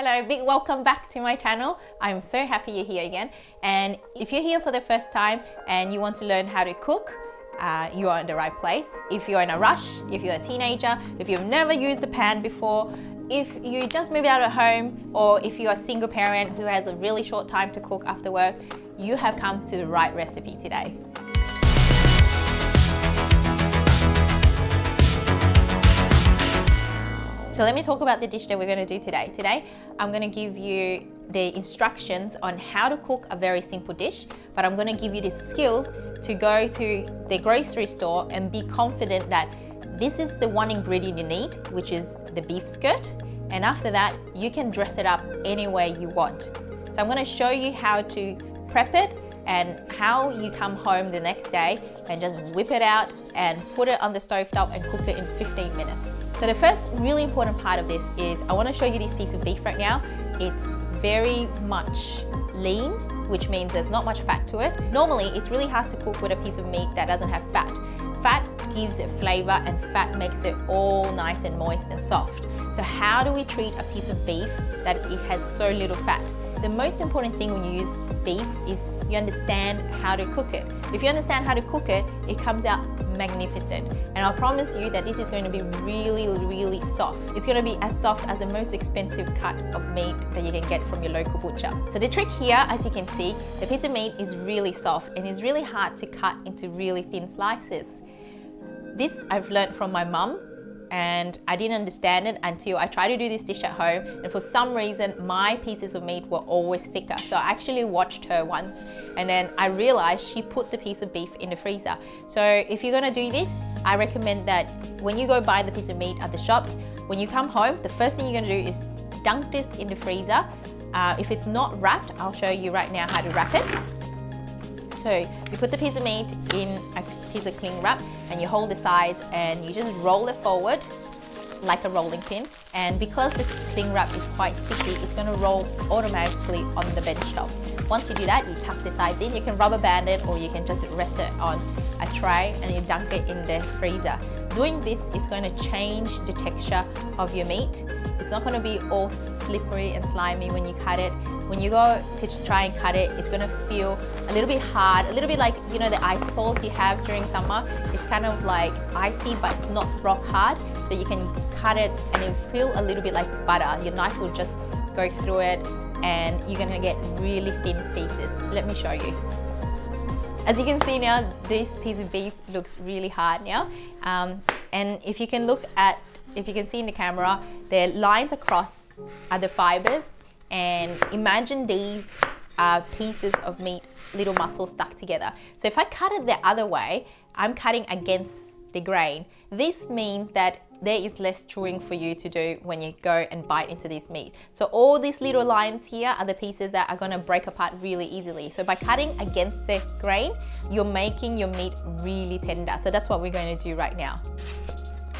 Hello, big welcome back to my channel. I'm so happy you're here again. And if you're here for the first time and you want to learn how to cook, you are in the right place. If you're in a rush, if you're a teenager, if you've never used a pan before, if you just moved out of home, or if you're a single parent who has a really short time to cook after work, you have come to the right recipe today. So let me talk about the dish that we're going to do today. Today, I'm going to give you the instructions on how to cook a very simple dish, but I'm going to give you the skills to go to the grocery store and be confident that this is the one ingredient you need, which is the beef skirt. And after that, you can dress it up any way you want. So I'm going to show you how to prep it and how you come home the next day and just whip it out and put it on the stovetop and cook it in 15 minutes. So the first really important part of this is I want to show you this piece of beef right now. It's very much lean, which means there's not much fat to it. Normally, it's really hard to cook with a piece of meat that doesn't have fat. Fat gives it flavor and fat makes it all nice and moist and soft. So how do we treat a piece of beef that it has so little fat? The most important thing when you use beef is you understand how to cook it. If you understand how to cook it, it comes out magnificent. And I'll promise you that this is going to be really, really soft. It's going to be as soft as the most expensive cut of meat that you can get from your local butcher. So the trick here, as you can see, the piece of meat is really soft and it's really hard to cut into really thin slices. This I've learned from my mum, and I didn't understand it until I tried to do this dish at home, and for some reason my pieces of meat were always thicker. So I actually watched her once and then I realized she put the piece of beef in the freezer. So if you're gonna do this, I recommend that when you go buy the piece of meat at the shops, when you come home, the first thing you're gonna do is dunk this in the freezer. If it's not wrapped, I'll show you right now how to wrap it. So you put the piece of meat in a piece of cling wrap and you hold the sides and you just roll it forward like a rolling pin. And because this cling wrap is quite sticky, it's going to roll automatically on the bench top. Once you do that, you tuck the sides in. You can rubber band it or you can just rest it on a tray and you dunk it in the freezer. Doing this is going to change the texture of your meat. It's not going to be all slippery and slimy when you cut it. When you go to try and cut it, it's going to feel a little bit hard, a little bit like, you know, the ice balls you have during summer. It's kind of like icy, but it's not rock hard. So you can cut it and it will feel a little bit like butter. Your knife will just go through it and you're going to get really thin pieces. Let me show you. As you can see now, this piece of beef looks really hard now. And if you can see in the camera, the lines across are the fibers. And imagine these are pieces of meat, little muscles stuck together. So if I cut it the other way, I'm cutting against the grain. This means that there is less chewing for you to do when you go and bite into this meat. So all these little lines here are the pieces that are gonna break apart really easily. So by cutting against the grain, you're making your meat really tender. So that's what we're going to do right now.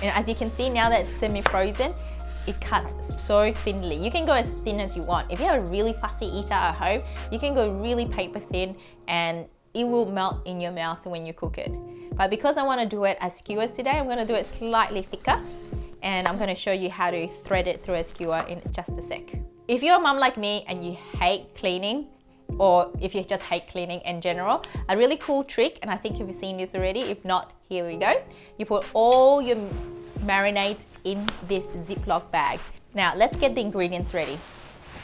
And as you can see now that it's semi-frozen, it cuts so thinly. You can go as thin as you want. If you have a really fussy eater at home, you can go really paper thin and it will melt in your mouth when you cook it. But because I want to do it as skewers today, I'm going to do it slightly thicker and I'm going to show you how to thread it through a skewer in just a sec. If you're a mum like me and you hate cleaning, or if you just hate cleaning in general, a really cool trick, and I think you've seen this already, if not, here we go. You put all your marinades in this Ziploc bag. Now let's get the ingredients ready.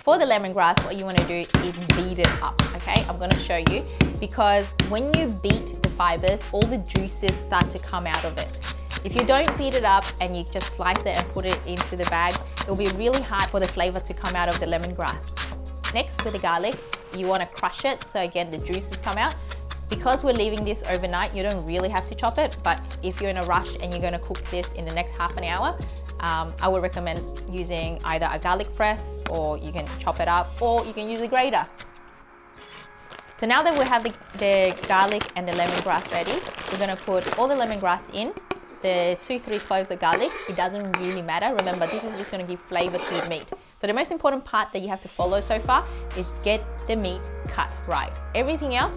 For the lemongrass, what you want to do is beat it up, okay? I'm going to show you, because when you beat the fibers, all the juices start to come out of it. If you don't beat it up and you just slice it and put it into the bag, it'll be really hard for the flavor to come out of the lemongrass. Next, with the garlic, you want to crush it, so again the juices come out. Because we're leaving this overnight, you don't really have to chop it, but if you're in a rush and you're going to cook this in the next half an hour, I would recommend using either a garlic press, or you can chop it up, or you can use a grater. So now that we have the garlic and the lemongrass ready, we're going to put all the lemongrass in, the 2-3 cloves of garlic. It doesn't really matter. Remember, this is just going to give flavor to your meat. So the most important part that you have to follow so far is get the meat cut right. Everything else,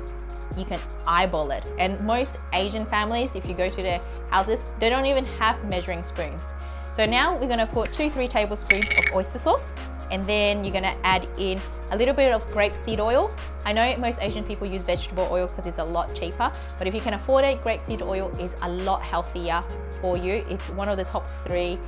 you can eyeball it. And most Asian families, if you go to their houses, they don't even have measuring spoons. So now we're going to put 2-3 tablespoons of oyster sauce. And then you're gonna add in a little bit of grapeseed oil. I know most Asian people use vegetable oil because it's a lot cheaper, but if you can afford it, grapeseed oil is a lot healthier for you. It's one of the top 3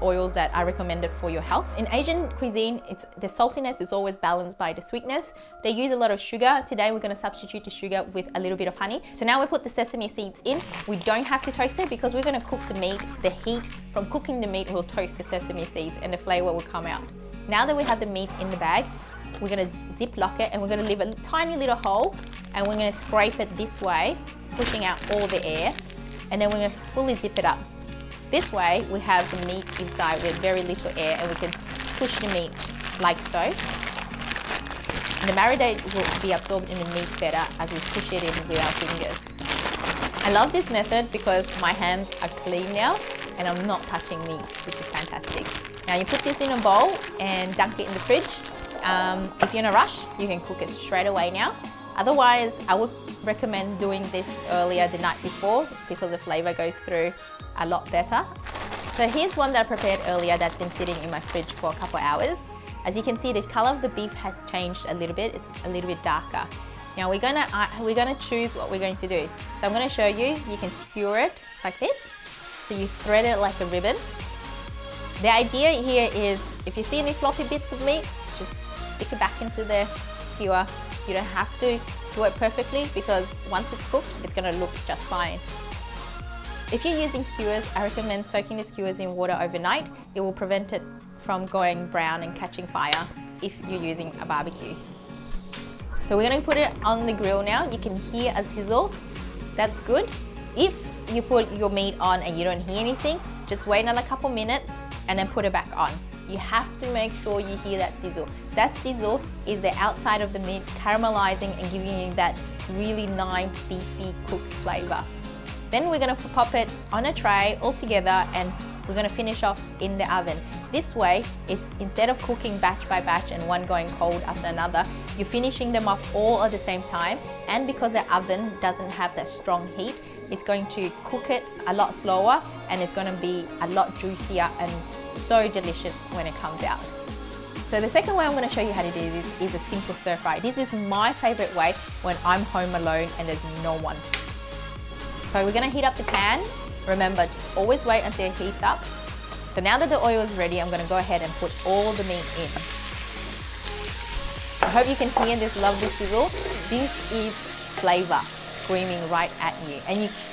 oils that are recommended for your health. In Asian cuisine, the saltiness is always balanced by the sweetness. They use a lot of sugar. Today we're going to substitute the sugar with a little bit of honey. So now we put the sesame seeds in. We don't have to toast it because we're going to cook the meat. The heat from cooking the meat will toast the sesame seeds and the flavor will come out. Now that we have the meat in the bag, we're going to zip lock it and we're going to leave a tiny little hole, and we're going to scrape it this way, pushing out all the air, and then we're going to fully zip it up. This way we have the meat inside with very little air, and we can push the meat like so. And the marinade will be absorbed in the meat better as we push it in with our fingers. I love this method because my hands are clean now and I'm not touching meat, which is fantastic. Now you put this in a bowl and dunk it in the fridge. If you're in a rush, you can cook it straight away now. Otherwise, I would recommend doing this earlier the night before because the flavor goes through a lot better. So here's one that I prepared earlier that's been sitting in my fridge for a couple of hours. As you can see, the color of the beef has changed a little bit. It's a little bit darker. Now we're gonna choose what we're going to do. So I'm gonna show you. You can skewer it like this. So you thread it like a ribbon. The idea here is if you see any floppy bits of meat, just stick it back into the skewer. You don't have to do it perfectly because once it's cooked, it's gonna look just fine. If you're using skewers, I recommend soaking the skewers in water overnight. It will prevent it from going brown and catching fire if you're using a barbecue. So we're gonna put it on the grill now. You can hear a sizzle. That's good. If you put your meat on and you don't hear anything, just wait another couple minutes and then put it back on. You have to make sure you hear that sizzle. That sizzle is the outside of the meat caramelizing and giving you that really nice beefy cooked flavor. Then we're gonna pop it on a tray all together and we're gonna finish off in the oven. This way, it's instead of cooking batch by batch and one going cold after another, you're finishing them off all at the same time. And because the oven doesn't have that strong heat, it's going to cook it a lot slower and it's gonna be a lot juicier and so delicious when it comes out. So the second way I'm going to show you how to do this is a simple stir fry. This is my favorite way when I'm home alone and there's no one. So we're going to heat up the pan. Remember, just always wait until it heats up. So now that the oil is ready, I'm going to go ahead and put all the meat in. I hope you can hear this lovely sizzle. This is flavor screaming right at you.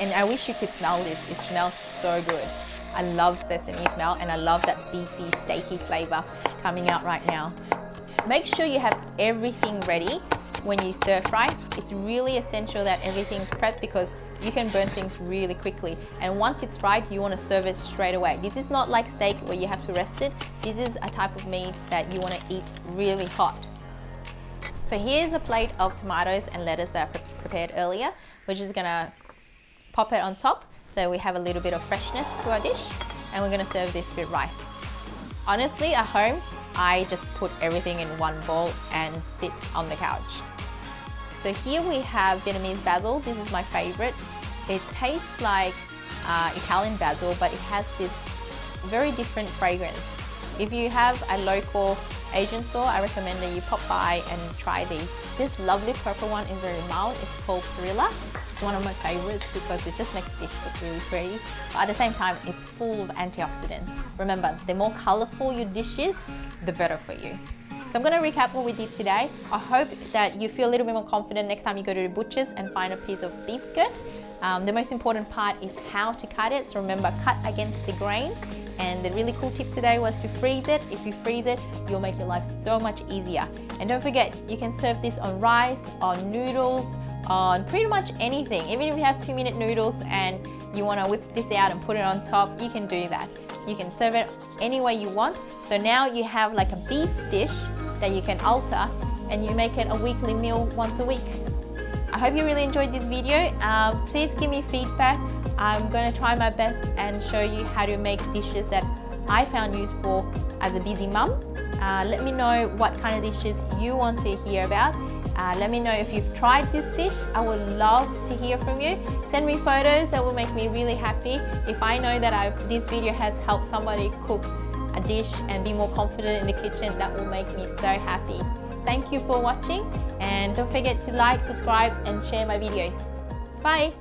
And I wish you could smell this. It smells so good. I love sesame smell and I love that beefy, steaky flavor coming out right now. Make sure you have everything ready when you stir fry. It's really essential that everything's prepped because you can burn things really quickly. And once it's fried, you want to serve it straight away. This is not like steak where you have to rest it. This is a type of meat that you want to eat really hot. So here's a plate of tomatoes and lettuce that I prepared earlier. We're just gonna pop it on top. So we have a little bit of freshness to our dish, and we're gonna serve this with rice. Honestly, at home, I just put everything in one bowl and sit on the couch. So here we have Vietnamese basil. This is my favorite. It tastes like Italian basil, but it has this very different fragrance. If you have a local Asian store, I recommend that you pop by and try these. This lovely purple one is very mild. It's called Perilla. It's one of my favorites because it just makes the dish look really pretty. But at the same time, it's full of antioxidants. Remember, the more colorful your dish is, the better for you. So I'm going to recap what we did today. I hope that you feel a little bit more confident next time you go to the butcher's and find a piece of beef skirt. The most important part is how to cut it. So remember, cut against the grain. And the really cool tip today was to freeze it. If you freeze it, you'll make your life so much easier. And don't forget, you can serve this on rice, on noodles, on pretty much anything. Even if you have 2-minute noodles and you want to whip this out and put it on top, you can do that. You can serve it any way you want. So now you have like a beef dish that you can alter and you make it a weekly meal once a week. I hope you really enjoyed this video. Please give me feedback. I'm going to try my best and show you how to make dishes that I found useful as a busy mum. Let me know what kind of dishes you want to hear about. Let me know if you've tried this dish. I would love to hear from you. Send me photos. That will make me really happy. If I know that this video has helped somebody cook a dish and be more confident in the kitchen, that will make me so happy. Thank you for watching, and don't forget to like, subscribe and share my videos. Bye!